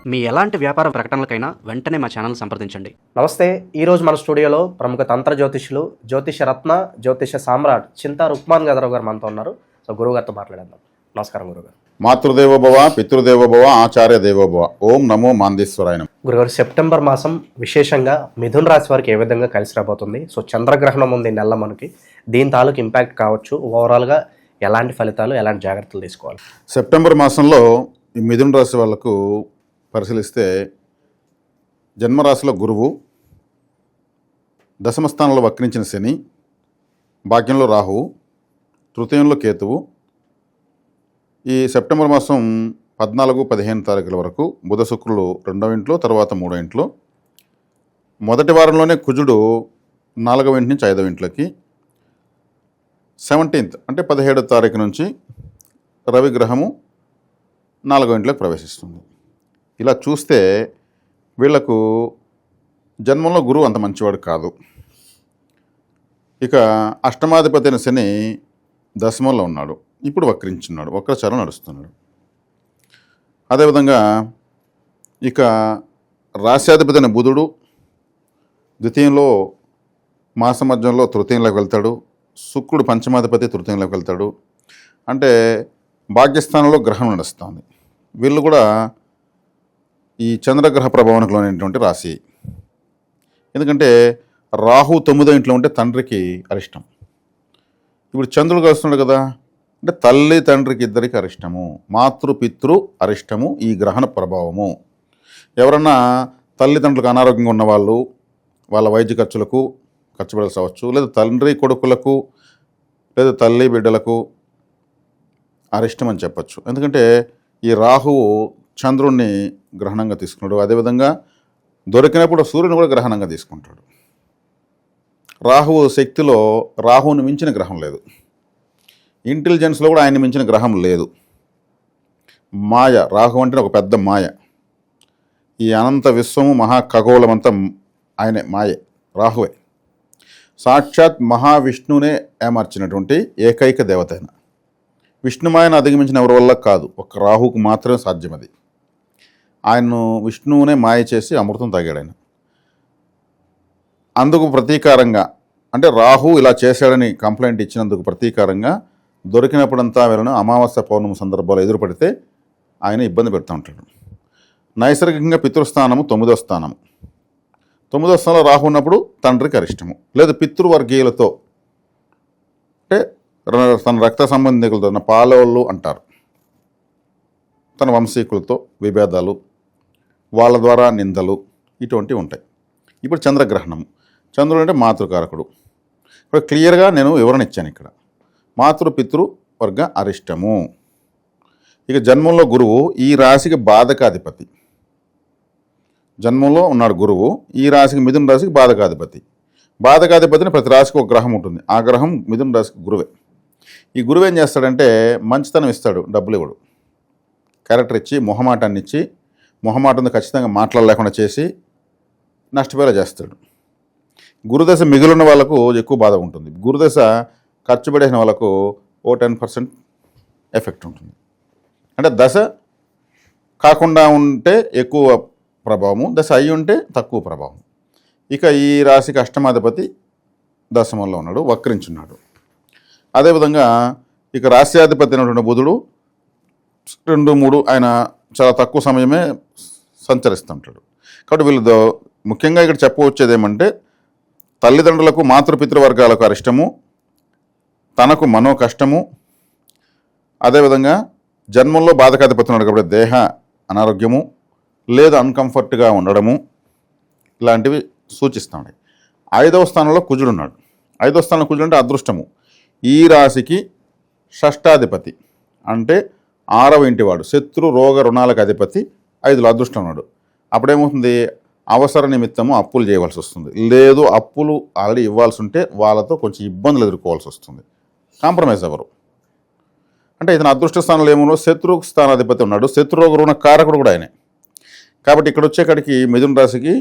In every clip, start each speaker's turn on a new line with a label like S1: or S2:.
S1: మీ ఎలాంటి వ్యాపార ప్రకటనలకైనా వెంటనే మా ఛానల్ సంప్రదించండి.
S2: నమస్తే. ఈరోజు మన స్టూడియోలో ప్రముఖ తంత్ర జ్యోతిష్యులు, జ్యోతిష రత్న, జ్యోతిష సామ్రాట్ చింతా రుక్మాన్ గదరావు గారు మనతో ఉన్నారు. సో గురువుగారితో మాట్లాడేద్దాం. నమస్కారం గురుగారు.
S3: మాతృదేవోభవ, పితృదేవోభవ, ఆచార్య దేవోభవ. ఓం నమో మాందేశ్వరాయ.
S2: గురుగారు, సెప్టెంబర్ మాసం విశేషంగా మిథున రాశి వారికి ఏ విధంగా కలిసి రాబోతుంది? సో చంద్రగ్రహణం ఉంది నెల మనకి, దీని తాలూకు ఇంపాక్ట్ కావచ్చు, ఓవరాల్గా ఎలాంటి ఫలితాలు, ఎలాంటి జాగ్రత్తలు తీసుకోవాలి?
S3: సెప్టెంబర్ మాసంలో ఈ మిథున రాశి వాళ్లకు పరిశీలిస్తే జన్మరాశిలో గురువు, దశమ స్థానంలో వక్రించిన శని, భాగ్యంలో రాహువు, తృతీయంలో కేతువు. ఈ సెప్టెంబర్ మాసం 14-15 తారీఖుల వరకు బుధ శుక్రులు 2వ ఇంట్లో, తర్వాత 3వ ఇంట్లో. మొదటి వారంలోనే కుజుడు 4వ ఇంటి నుంచి 5వ ఇంట్లోకి, 17th అంటే 17వ తారీఖు నుంచి రవిగ్రహము 4వ ఇంట్లోకి ప్రవేశిస్తుంది. ఇలా చూస్తే వీళ్లకు జన్మంలో గురువు అంత మంచివాడు కాదు. ఇక అష్టమాధిపతి అయిన శని దశమంలో ఉన్నాడు, ఇప్పుడు వక్రించున్నాడు, వక్రచారం నడుస్తున్నాడు. అదేవిధంగా ఇక రాశ్యాధిపతి అయిన బుధుడు ద్వితీయంలో మాస మధ్యంలో తృతీయంలోకి వెళ్తాడు. శుక్రుడు పంచమాధిపతి తృతీయంలోకి వెళ్తాడు. అంటే భాగ్యస్థానంలో గ్రహం నడుస్తుంది. వీళ్ళు కూడా ఈ చంద్రగ్రహ ప్రభావానికి లోనైనటువంటి రాశి. ఎందుకంటే రాహు 9వ ఇంట్లో ఉంటే తండ్రికి అరిష్టం. ఇప్పుడు చంద్రుడు కలుస్తున్నాడు కదా, అంటే తల్లి తండ్రికి ఇద్దరికి అరిష్టము, మాతృపితృ అరిష్టము ఈ గ్రహణ ప్రభావము. ఎవరన్నా తల్లిదండ్రులకు అనారోగ్యంగా ఉన్నవాళ్ళు వాళ్ళ వైద్య ఖర్చులకు ఖర్చు పెట్టాల్సి అవ్వచ్చు, లేదా తండ్రి కొడుకులకు లేదా తల్లి బిడ్డలకు అరిష్టం అని చెప్పచ్చు. ఎందుకంటే ఈ రాహువు చంద్రుణ్ణి గ్రహణంగా తీసుకున్నాడు. అదేవిధంగా దొరికినప్పుడు సూర్యుని కూడా గ్రహణంగా తీసుకుంటాడు. రాహువు శక్తిలో రాహువుని మించిన గ్రహం లేదు, ఇంటెలిజెన్స్లో కూడా ఆయన్ని మించిన గ్రహం లేదు. మాయ, రాహు అంటే ఒక పెద్ద మాయ. ఈ అనంత విశ్వము మహాఖగోళమంతా ఆయనే, మాయే, రాహువే. సాక్షాత్ మహావిష్ణువునే ఏమార్చినటువంటి ఏకైక దేవత అయిన విష్ణుమాయను అధిగమించిన ఎవరి వల్ల కాదు, ఒక రాహుకు మాత్రమే సాధ్యం. అది ఆయన్ను విష్ణువునే మాయ చేసి అమృతం తాగాడు ఆయన. అందుకు ప్రతీకారంగా, అంటే రాహు ఇలా చేశాడని కంప్లైంట్ ఇచ్చినందుకు ప్రతీకారంగా దొరికినప్పుడంతా వీళ్ళను అమావాస్య పౌర్ణమి సందర్భాలు ఎదురుపడితే ఆయన ఇబ్బంది పెడుతూ ఉంటాడు. నైసర్గికంగా పితృస్థానము 9వ స్థానము. 9వ స్థానంలో రాహు ఉన్నప్పుడు తండ్రికి అరిష్టము, లేదా పితృవర్గీయులతో, అంటే తన రక్త సంబంధికులతో, తన పాలవాళ్ళు అంటారు, తన వంశీకులతో విభేదాలు, వాళ్ళ ద్వారా నిందలు, ఇటువంటివి ఉంటాయి. ఇప్పుడు చంద్రగ్రహణము. చంద్రుడు అంటే మాతృకారకుడు. ఇప్పుడు క్లియర్గా నేను వివరణ ఇచ్చాను ఇక్కడ. మాతృపితృ వర్గ అరిష్టము. ఇక జన్మంలో గురువు ఈ రాశికి బాధకాధిపతి. జన్మంలో ఉన్నాడు గురువు, ఈ రాశికి మిథున రాశికి బాధకాధిపతి. బాధకాధిపతిని ప్రతి రాశికి ఒక గ్రహం ఉంటుంది, ఆ గ్రహం మిథున రాశికి గురువే. ఈ గురువు ఏం చేస్తాడంటే మంచితనం ఇస్తాడు, డబ్బులు ఇవ్వడు. క్యారెక్టర్ ఇచ్చి, మొహమాటాన్ని ఇచ్చి, మొహమాటంతో ఖచ్చితంగా మాట్లాడలేకుండా చేసి నష్టపోయేలా చేస్తాడు. గురుదశ మిగిలిన వాళ్ళకు ఎక్కువ బాధ ఉంటుంది. గురుదశ ఖర్చు పెట్టేసిన వాళ్ళకు 10% ఎఫెక్ట్ ఉంటుంది. అంటే దశ కాకుండా ఉంటే ఎక్కువ ప్రభావము, దశ అయి ఉంటే తక్కువ ప్రభావం. ఇక ఈ రాశికి అష్టమాధిపతి దశమంలో ఉన్నాడు, వక్రించున్నాడు. అదేవిధంగా ఇక రాశ్యాధిపతి అయినటువంటి బుధుడు 2, 3 ఆయన చాలా తక్కువ సమయమే సంచరిస్తుంటాడు. కాబట్టి వీళ్ళు ముఖ్యంగా ఇక్కడ చెప్పవచ్చేది ఏమంటే తల్లిదండ్రులకు మాతృపితృవర్గాలకు అరిష్టము, తనకు మనో కష్టము, అదేవిధంగా జన్మంలో బాధకాధిపతి ఉన్నాడు కాబట్టి దేహ అనారోగ్యము లేదా అన్కంఫర్ట్గా ఉండడము, ఇలాంటివి సూచిస్తున్నాయి. 5వ స్థానంలో కుజుడు ఉన్నాడు. 5వ స్థానంలో కుజుడు అంటే అదృష్టము. ఈ రాశికి షష్టాధిపతి, అంటే 6వ ఇంటివాడు, శత్రు రోగ రుణాలకు అధిపతి. 5లో అదృష్టం ఉన్నాడు. అప్పుడేమవుతుంది, అవసర నిమిత్తము అప్పులు చేయవలసి వస్తుంది, లేదు అప్పులు ఆల్రెడీ ఇవ్వాల్సి ఉంటే వాళ్ళతో కొంచెం ఇబ్బందులు ఎదుర్కోవాల్సి వస్తుంది. కాంప్రమైజ్ అవ్వరు. అంటే ఇతను అదృష్ట స్థానంలో ఏమో శత్రు స్థానాధిపతి ఉన్నాడు, శత్రురోగ రుణ కారకుడు కూడా ఆయనే. కాబట్టి ఇక్కడ వచ్చేకాడికి మిథున రాశికి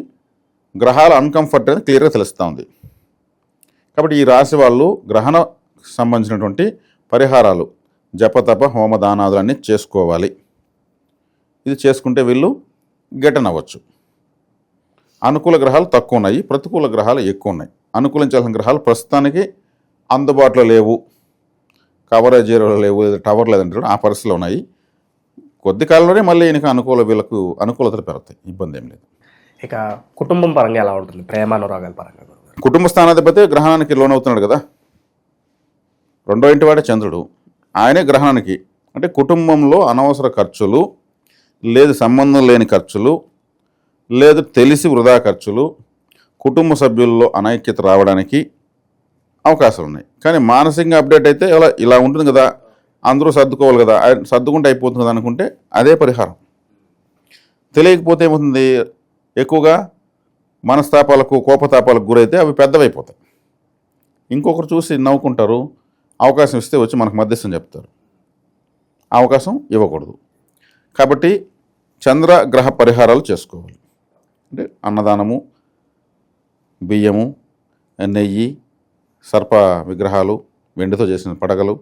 S3: గ్రహాల అన్కంఫర్ట్ అనేది క్లియర్గా తెలుస్తూ ఉంది. కాబట్టి ఈ రాశి వాళ్ళు గ్రహణ సంబంధించినటువంటి పరిహారాలు, జపతప హోమదానాదులన్నీ చేసుకోవాలి. ఇది చేసుకుంటే వీళ్ళు గిటన్ అవ్వచ్చు. అనుకూల గ్రహాలు తక్కువ ఉన్నాయి, ప్రతికూల గ్రహాలు ఎక్కువ ఉన్నాయి. అనుకూలించాల్సిన గ్రహాలు ప్రస్తుతానికి అందుబాటులో లేవు, కవరేజ్ ఏరియాలో లేవు, టవర్ లేదంటే ఆ పరిస్థితిలో ఉన్నాయి. కొద్ది కాలంలోనే మళ్ళీ ఈయనకి వీళ్ళకు అనుకూలతలు పెరుగుతాయి, ఇబ్బంది ఏం లేదు.
S2: ఇక కుటుంబం పరంగా ఎలా ఉంటుంది, ప్రేమానురాగాల పరంగా?
S3: కుటుంబ స్థానాధిపతి గ్రహణానికి లోనవుతున్నాడు కదా, రెండో ఇంటి వాడే చంద్రుడు, ఆయనే గ్రహణానికి. అంటే కుటుంబంలో అనవసర ఖర్చులు, లేదు సంబంధం లేని ఖర్చులు, లేదు తెలిసి వృధా ఖర్చులు, కుటుంబ సభ్యుల్లో అనైక్యత రావడానికి అవకాశాలు ఉన్నాయి. కానీ మానసికంగా అప్డేట్ అయితే ఇలా ఉంటుంది కదా, అందరూ సర్దుకోవాలి కదా, సర్దుకుంటే అయిపోతుంది కదా అనుకుంటే అదే పరిహారం. తెలియకపోతే ఏమవుతుంది, ఎక్కువగా మనస్తాపాలకు కోపతాపాలకు గురైతే అవి పెద్దవైపోతాయి. ఇంకొకరు చూసి నవ్వుకుంటారు, అవకాశం ఇస్తే వచ్చి మనకు మధ్యస్థం చెప్తారు. అవకాశం ఇవ్వకూడదు. కాబట్టి చంద్రగ్రహ పరిహారాలు చేసుకోవాలి. అంటే అన్నదానము, బియ్యము, నెయ్యి, సర్ప విగ్రహాలు, వెండితో చేసిన పడగలు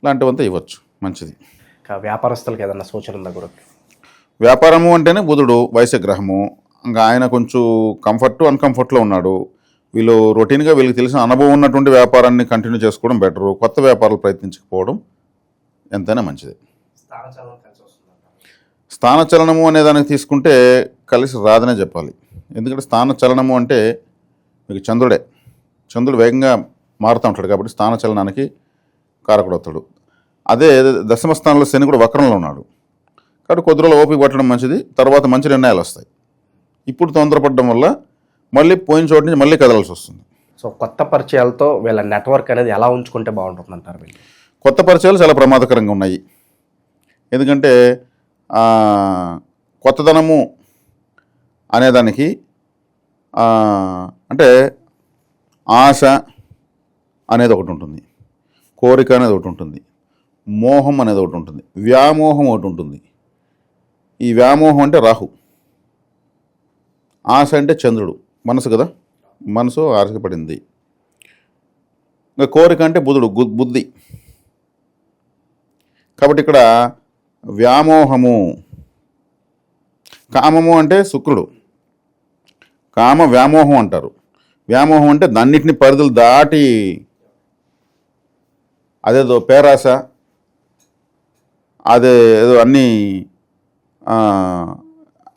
S3: ఇలాంటివంతా ఇవ్వచ్చు, మంచిది.
S2: ఇక వ్యాపారస్తులకు ఏదన్నా సూచన ఉందా గురు?
S3: వ్యాపారము అంటేనే బుధుడు వైశ్య గ్రహము, ఇంకా ఆయన కొంచెం అన్కంఫర్ట్లో ఉన్నాడు. వీళ్ళు రొటీన్గా వీళ్ళకి తెలిసిన అనుభవం ఉన్నటువంటి వ్యాపారాన్ని కంటిన్యూ చేసుకోవడం బెటరు, కొత్త వ్యాపారాలు ప్రయత్నించకపోవడం ఎంతైనా మంచిది. స్థానచలనము అనే దానికి తీసుకుంటే కలిసి రాదనే చెప్పాలి. ఎందుకంటే స్థానచలనము అంటే మీకు చంద్రుడు వేగంగా మారుతూ ఉంటాడు కాబట్టి స్థానచలనానికి కారకుడవుతాడు. అదే దశమ స్థానంలో శని కూడా వక్రంలో ఉన్నాడు కాబట్టి కొద్ది రోజులు ఓపిక పట్టడం మంచిది, తర్వాత మంచి నిర్ణయాలు వస్తాయి. ఇప్పుడు తొందరపడడం వల్ల మళ్ళీ పోయిన చోటు నుంచి మళ్ళీ కదలాల్సి వస్తుంది.
S2: సో కొత్త పరిచయాలతో వీళ్ళ నెట్వర్క్ అనేది ఎలా ఉంచుకుంటే బాగుంటుంది అంటారు? వీళ్ళు
S3: కొత్త పరిచయాలు చాలా ప్రమాదకరంగా ఉన్నాయి. ఎందుకంటే కొత్తదనము అనేదానికి అంటే ఆశ అనేది ఒకటి ఉంటుంది, కోరిక అనేది ఒకటి ఉంటుంది, మోహం అనేది ఒకటి ఉంటుంది, వ్యామోహం ఒకటి ఉంటుంది. ఈ వ్యామోహం అంటే రాహు, ఆశ అంటే చంద్రుడు, మనసు కదా, మనసు ఆశపడింది. ఇంకా కోరిక అంటే బుధుడు, బుద్ధి. కాబట్టి ఇక్కడ వ్యామోహము, కామము అంటే శుక్రుడు, కామ వ్యామోహం అంటారు. వ్యామోహం అంటే దాన్నిటిని పరిధులు దాటి అదేదో పేరాశ, అదే ఏదో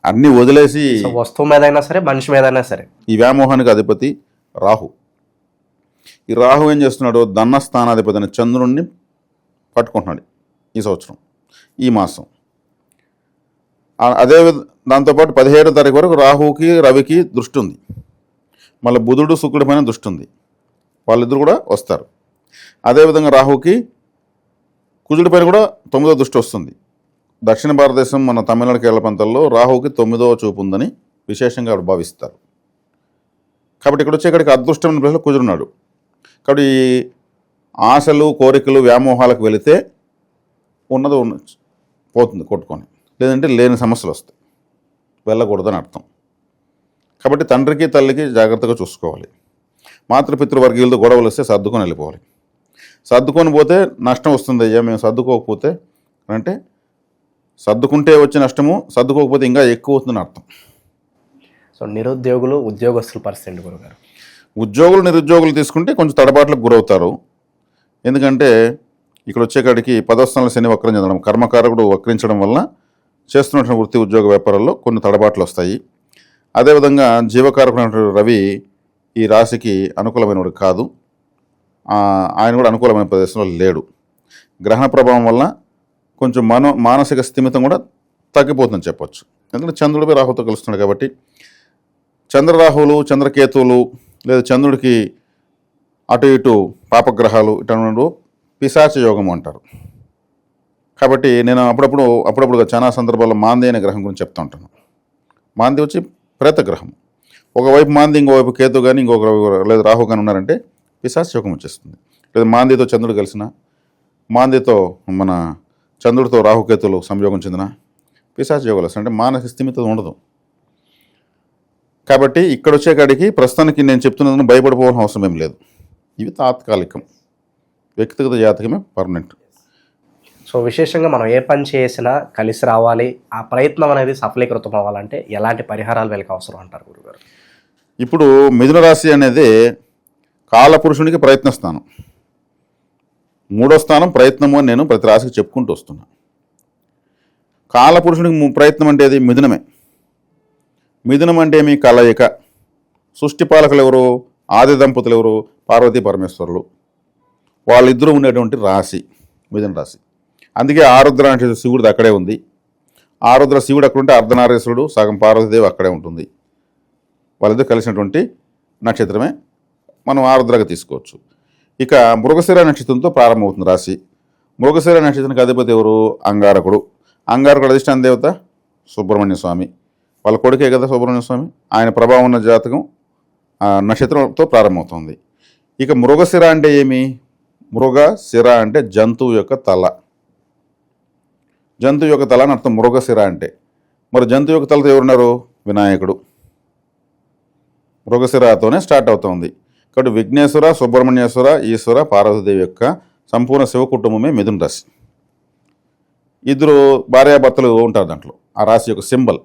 S3: అన్నీ వదిలేసి
S2: వస్తువు మీద అయినా సరే మనిషి మీద అయినా సరే.
S3: ఈ వ్యామోహానికి అధిపతి రాహు. ఈ రాహు ఏం చేస్తున్నాడు, ధనస్థానాధిపతి అనే చంద్రుణ్ణి పట్టుకుంటున్నాడు ఈ సంవత్సరం, ఈ మాసం. అదే దాంతోపాటు 17వ తారీఖు వరకు రాహుకి రవికి దృష్టి ఉంది, మళ్ళీ బుధుడు శుక్రుడి పైన దృష్టి ఉంది, వాళ్ళిద్దరు కూడా వస్తారు. అదేవిధంగా రాహుకి కుజుడి పైన కూడా 9వ దృష్టి వస్తుంది. దక్షిణ భారతదేశం మన తమిళనాడు కేరళ ప్రాంతాల్లో రాహుకి 9వ చూపు ఉందని విశేషంగా భావిస్తారు. కాబట్టి ఇక్కడ వచ్చేక్కడికి అదృష్టమైన ప్లేస్లో కుజుడున్నాడు. కాబట్టి ఈ ఆశలు, కోరికలు, వ్యామోహాలకు వెళితే ఉన్నది పోతుంది కొట్టుకొని, లేదంటే లేని సమస్యలు వస్తాయి, వెళ్ళకూడదని అర్థం. కాబట్టి తండ్రికి తల్లికి జాగ్రత్తగా చూసుకోవాలి. మాతృపితృవర్గీయులతో గొడవలు వస్తే సర్దుకొని వెళ్ళిపోవాలి. సర్దుకొని పోతే నష్టం వస్తుంది, అయ్యా మేము సర్దుకోకపోతే అంటే సర్దుకుంటే వచ్చే నష్టము, సర్దుకోకపోతే ఇంకా ఎక్కువ అవుతుందని అర్థం.
S2: సో నిరుద్యోగులు, ఉద్యోగస్తుల పరిస్థితి గురుగారు?
S3: ఉద్యోగులు నిరుద్యోగులు తీసుకుంటే కొంచెం తడబాట్లకు గురవుతారు. ఎందుకంటే ఇక్కడ వచ్చేకాడికి 10వ స్థానంలో శని వక్రం చెందడం, కర్మకారకుడు వక్రించడం వల్ల చేస్తున్నటువంటి వృత్తి ఉద్యోగ వ్యాపారాల్లో కొన్ని తడబాట్లు వస్తాయి. అదేవిధంగా జీవకారకుడు రవి ఈ రాశికి అనుకూలమైనవాడు కాదు, ఆయన కూడా అనుకూలమైన ప్రదేశంలో లేడు. గ్రహణ ప్రభావం వల్ల కొంచెం మానసిక స్థిమితం కూడా తగ్గిపోతుందని చెప్పొచ్చు. ఎందుకంటే చంద్రుడిపై రాహుతో కలుస్తున్నాడు కాబట్టి చంద్రరాహువులు, చంద్రకేతువులు, లేదా చంద్రుడికి అటు ఇటు పాపగ్రహాలు ఇటు పిశాచ యోగం అంటారు. కాబట్టి నేను అప్పుడప్పుడు చాలా సందర్భాల్లో మాంది అనే గ్రహం గురించి చెప్తూ ఉంటాను. మాంది వచ్చి ప్రేతగ్రహం. ఒకవైపు మాంది, ఇంకోవైపు కేతు కానీ ఇంకొక లేదా రాహు కానీ ఉన్నారంటే పిశాచ యోగం వచ్చేస్తుంది. లేదా మాందితో చంద్రుడు కలిసిన, మాందితో మన చంద్రుడితో రాహుకేతులు సంయోగం చెందిన పిశాచ యోగాలు వస్తాయి. అంటే మానసిక స్థిమిత ఉండదు. కాబట్టి ఇక్కడ వచ్చేకాడికి ప్రస్తుతానికి నేను చెప్తున్నదని భయపడిపోవాల్సిన అవసరం ఏం లేదు. ఇవి తాత్కాలికం, వ్యక్తిగత జాతకమే పర్మనెంట్.
S2: సో విశేషంగా మనం ఏ పని చేసినా కలిసి రావాలి, ఆ ప్రయత్నం అనేది సఫలీకృతం అవ్వాలంటే ఎలాంటి పరిహారాలు వీళ్ళకి అవసరం అంటారు గురుగారు?
S3: ఇప్పుడు మిథున రాశి అనేది కాలపురుషునికి ప్రయత్న స్థానం. 3వ స్థానం ప్రయత్నము అని నేను ప్రతి రాశికి చెప్పుకుంటూ వస్తున్నా. కాలపురుషునికి ప్రయత్నం అంటే అది మిథునమే. మిథునం అంటే మీ కలయిక. సృష్టి పాలకులు ఎవరు? ఆది దంపతులు ఎవరు? పార్వతీ పరమేశ్వరులు. వాళ్ళిద్దరూ ఉండేటువంటి రాశి మిథున రాశి. అందుకే ఆరుద్ర అంటే శివుడిది అక్కడే ఉంది. ఆరుద్ర శివుడు అక్కడ ఉంటే అర్ధనారీశ్వరుడు సగం పార్వతీదేవి అక్కడే ఉంటుంది. వాళ్ళిద్దరు కలిసినటువంటి నక్షత్రమే మనం ఆరుద్రగా తీసుకోవచ్చు. ఇక మృగశిర నక్షత్రంతో ప్రారంభమవుతుంది రాశి. మృగశిర నక్షత్రానికి అధిపతి ఎవరు? అంగారకుడు. అంగారకుడు అధిష్టాన దేవత సుబ్రహ్మణ్య స్వామి. వాళ్ళ కొడుకే కదా సుబ్రహ్మణ్య స్వామి. ఆయన ప్రభావం ఉన్న జాతకం నక్షత్రంతో ప్రారంభమవుతుంది. ఇక మృగశిర అంటే ఏమి? మృగశిర అంటే జంతువు యొక్క తల. జంతువు యొక్క తల అని అర్థం మృగశిర అంటే. మరి జంతువు యొక్క తలతో ఎవరున్నారు? వినాయకుడు. మృగశిరతోనే స్టార్ట్ అవుతుంది. కాబట్టి విఘ్నేశ్వర, సుబ్రహ్మణ్యేశ్వర, ఈశ్వర, పార్వతీదేవి యొక్క సంపూర్ణ శివ కుటుంబమే మిథున రాశి. ఇద్దరు భార్యాభర్తలు ఉంటారు దాంట్లో. ఆ రాశి యొక్క సింబల్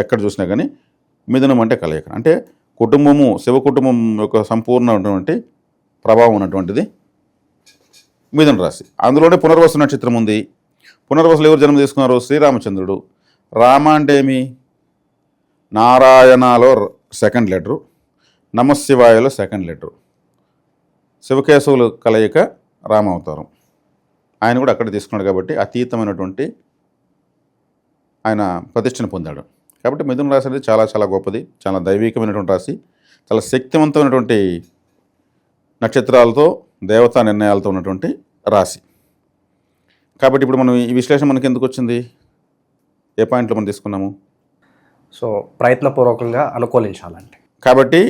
S3: ఎక్కడ చూసినా కానీ మిథునం అంటే కలయిక. అంటే కుటుంబము, శివ కుటుంబం యొక్క సంపూర్ణమైనటువంటి ప్రభావం ఉన్నటువంటిది మిథున రాశి. అందులోనే పునర్వసు నక్షత్రం ఉంది. పునర్వసులు ఎవరు జన్మ తీసుకున్నారు? శ్రీరామచంద్రుడు. రామ అంటే ఏమి? నారాయణలో సెకండ్ లెటరు, నమశివాయలో సెకండ్ లెటరు. శివకేశవులు కలయిక రామావతారం. ఆయన కూడా అక్కడ తీసుకున్నాడు కాబట్టి అతీతమైనటువంటి ఆయన ప్రతిష్టను పొందాడు. కాబట్టి మిథున రాశి అనేది చాలా చాలా గొప్పది, చాలా దైవికమైనటువంటి రాశి, చాలా శక్తివంతమైనటువంటి నక్షత్రాలతో దేవతా నిర్ణయాలతో ఉన్నటువంటి రాశి. కాబట్టి ఇప్పుడు మనం ఈ విశ్లేషణ మనకి ఎందుకు వచ్చింది? ఏ పాయింట్లో మనం తీసుకున్నాము?
S2: సో ప్రయత్నపూర్వకంగా అనుకూలించాలంటే,
S3: కాబట్టి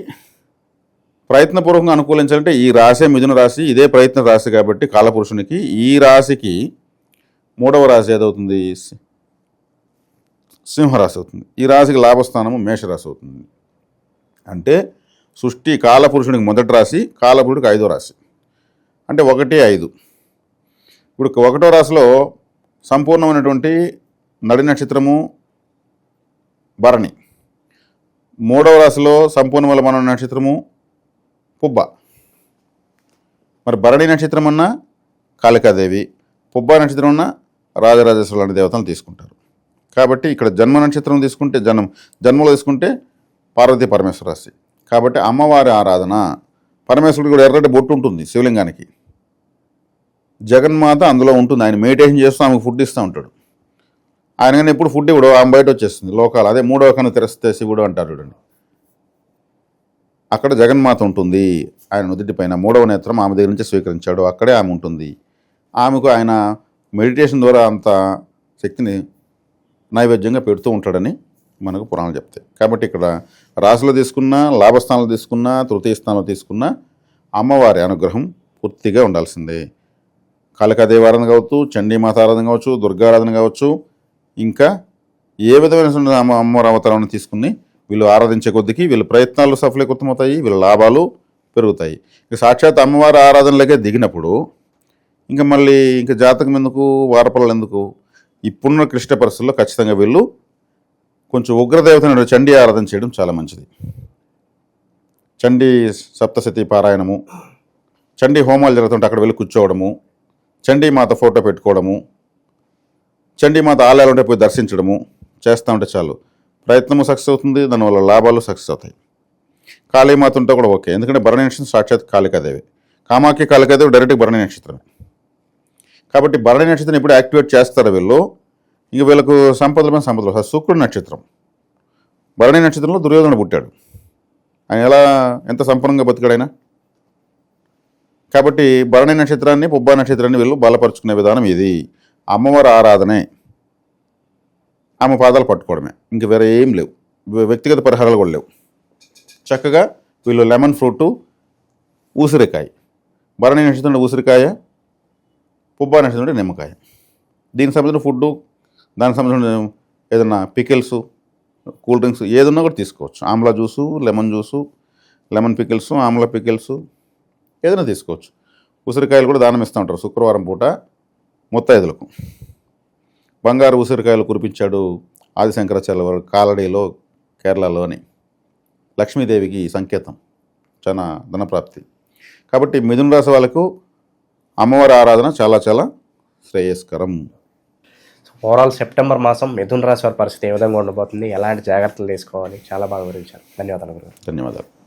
S3: ప్రయత్నపూర్వకంగా అనుకూలించాలంటే ఈ రాశి మిథున రాశి, ఇదే ప్రయత్న రాశి. కాబట్టి కాలపురుషునికి ఈ రాశికి 3వ రాశి ఏదవుతుంది? సింహరాశి అవుతుంది. ఈ రాశికి లాభస్థానము మేషరాశి అవుతుంది. అంటే సృష్టి కాలపురుషునికి మొదటి రాశి, కాలపురుషుడికి 5వ రాశి. అంటే 1, 5. ఇప్పుడు 1వ రాశిలో సంపూర్ణమైనటువంటి నడి నక్షత్రము భరణి. 3వ రాశిలో సంపూర్ణమైన మన నక్షత్రము పుబ్బ. మరి భరణి నక్షత్రం అన్నా కాళికాదేవి, పుబ్బ నక్షత్రం అన్నా రాజరాజేశ్వరులు లాంటి దేవతలను తీసుకుంటారు. కాబట్టి ఇక్కడ జన్మ నక్షత్రం తీసుకుంటే జన్మలో తీసుకుంటే పార్వతీ పరమేశ్వర రాశి. కాబట్టి అమ్మవారి ఆరాధన, పరమేశ్వరుడు కూడా ఎర్రటి బొట్టు ఉంటుంది శివలింగానికి. జగన్మాత అందులో ఉంటుంది. ఆయన మెడిటేషన్ చేస్తూ ఆమెకు ఫుడ్ ఇస్తూ ఉంటాడు. ఆయన కానీ ఎప్పుడు ఫుడ్ ఇవ్వడు, ఆమె బయట వచ్చేస్తుంది లోకాలు. అదే 3వ కన్ను తెరిస్తే శివుడు అంటారు చూడండి. అక్కడ జగన్మాత ఉంటుంది. ఆయన నుదుటి పైన 3వ నేత్రం ఆమె దగ్గర నుంచి స్వీకరించాడు. అక్కడే ఆమె ఉంటుంది. ఆమెకు ఆయన మెడిటేషన్ ద్వారా అంత శక్తిని నైవేద్యంగా పెడుతూ ఉంటాడని మనకు పురాణాలు చెప్తాయి. కాబట్టి ఇక్కడ రాశిలో తీసుకున్నా, లాభస్థానంలో తీసుకున్నా, తృతీయ స్థానంలో తీసుకున్నా అమ్మవారి అనుగ్రహం పూర్తిగా ఉండాల్సిందే. కాళికాదేవి ఆరాధన కావచ్చు, చండీమాత ఆరాధన కావచ్చు, దుర్గారాధన కావచ్చు, ఇంకా ఏ విధమైన అమ్మవారి అవతారాన్ని తీసుకుని వీళ్ళు ఆరాధించే కొద్దికి వీళ్ళ ప్రయత్నాలు సఫలీకృతమవుతాయి, వీళ్ళ లాభాలు పెరుగుతాయి. ఇక సాక్షాత్ అమ్మవారి ఆరాధనలకే దిగినప్పుడు ఇంకా మళ్ళీ ఇంకా జాతకం ఎందుకు, వారపల్లలు ఎందుకు? ఇప్పుడున్న క్లిష్ట పరిస్థితుల్లో ఖచ్చితంగా వీళ్ళు కొంచెం ఉగ్రదేవతను చండీ ఆరాధన చేయడం చాలా మంచిది. చండీ సప్తశతి పారాయణము, చండీ హోమాలు జరుగుతుంటే అక్కడ వెళ్ళి కూర్చోవడము, చండీమాత ఫోటో పెట్టుకోవడము, చండీమాత ఆలయాలు ఉంటే పోయి దర్శించడము చేస్తూ ఉంటే చాలు. ప్రయత్నము సక్సెస్ అవుతుంది, దానివల్ల లాభాలు సక్సెస్ అవుతాయి. కాళీమాత ఉంటే కూడా ఓకే, ఎందుకంటే భరణి నక్షత్రం సాక్షాత్ కాళికాదేవి. కామాఖ్య కాళికాదేవి డైరెక్ట్గా భరణి నక్షత్రం. కాబట్టి భరణి నక్షత్రం ఎప్పుడు యాక్టివేట్ చేస్తారో వీళ్ళు, ఇంక వీళ్ళకు సంపదలమైన సంపదలు. శుక్రుడు నక్షత్రం, భరణి నక్షత్రంలో దుర్యోధనుడు పుట్టాడు. ఆయన ఎంత సంపన్నంగా బతికాడైనా. కాబట్టి భరణి నక్షత్రాన్ని, పుబ్బా నక్షత్రాన్ని వీళ్ళు బలపరుచుకునే విధానం ఇది. అమ్మవారి ఆరాధనే, ఆమె పాదాలు పట్టుకోవడమే, ఇంక వేరే ఏం లేవు. వ్యక్తిగత పరిహారాలు కూడా లేవు. చక్కగా వీళ్ళు లెమన్ ఫ్రూటు, ఉసిరికాయ, భరణి నక్షత్రం ఉసిరికాయ, పుబ్బా నక్షత్రం నిమ్మకాయ, దీనికి సంబంధించిన ఫుడ్డు, దానికి సంబంధించిన ఏదన్నా పికిల్స్, కూల్ డ్రింక్స్ ఏదన్నా కూడా తీసుకోవచ్చు. Amla juice, lemon juice, lemon pickles, Amla pickles ఏదైనా తీసుకోవచ్చు. ఉసిరికాయలు కూడా దానం ఇస్తూ ఉంటారు. శుక్రవారం పూట ముత్తైదులకు. బంగారు ఉసిరికాయలు కురిపించాడు ఆదిశంకరాచార్య వారు కాలడీలో, కేరళలోని. లక్ష్మీదేవికి సంకేతం, చాలా ధనప్రాప్తి. కాబట్టి మిథున రాశి వాళ్ళకు అమ్మవారి ఆరాధన చాలా చాలా శ్రేయస్కరం.
S2: ఓవరాల్ సెప్టెంబర్ మాసం మిథున రాశి వారి పరిస్థితి ఏ విధంగా ఉండబోతుంది, ఎలాంటి జాగ్రత్తలు తీసుకోవాలి, చాలా బాగా వివరించారు. ధన్యవాదాలు గురుగారు.
S3: ధన్యవాదాలు.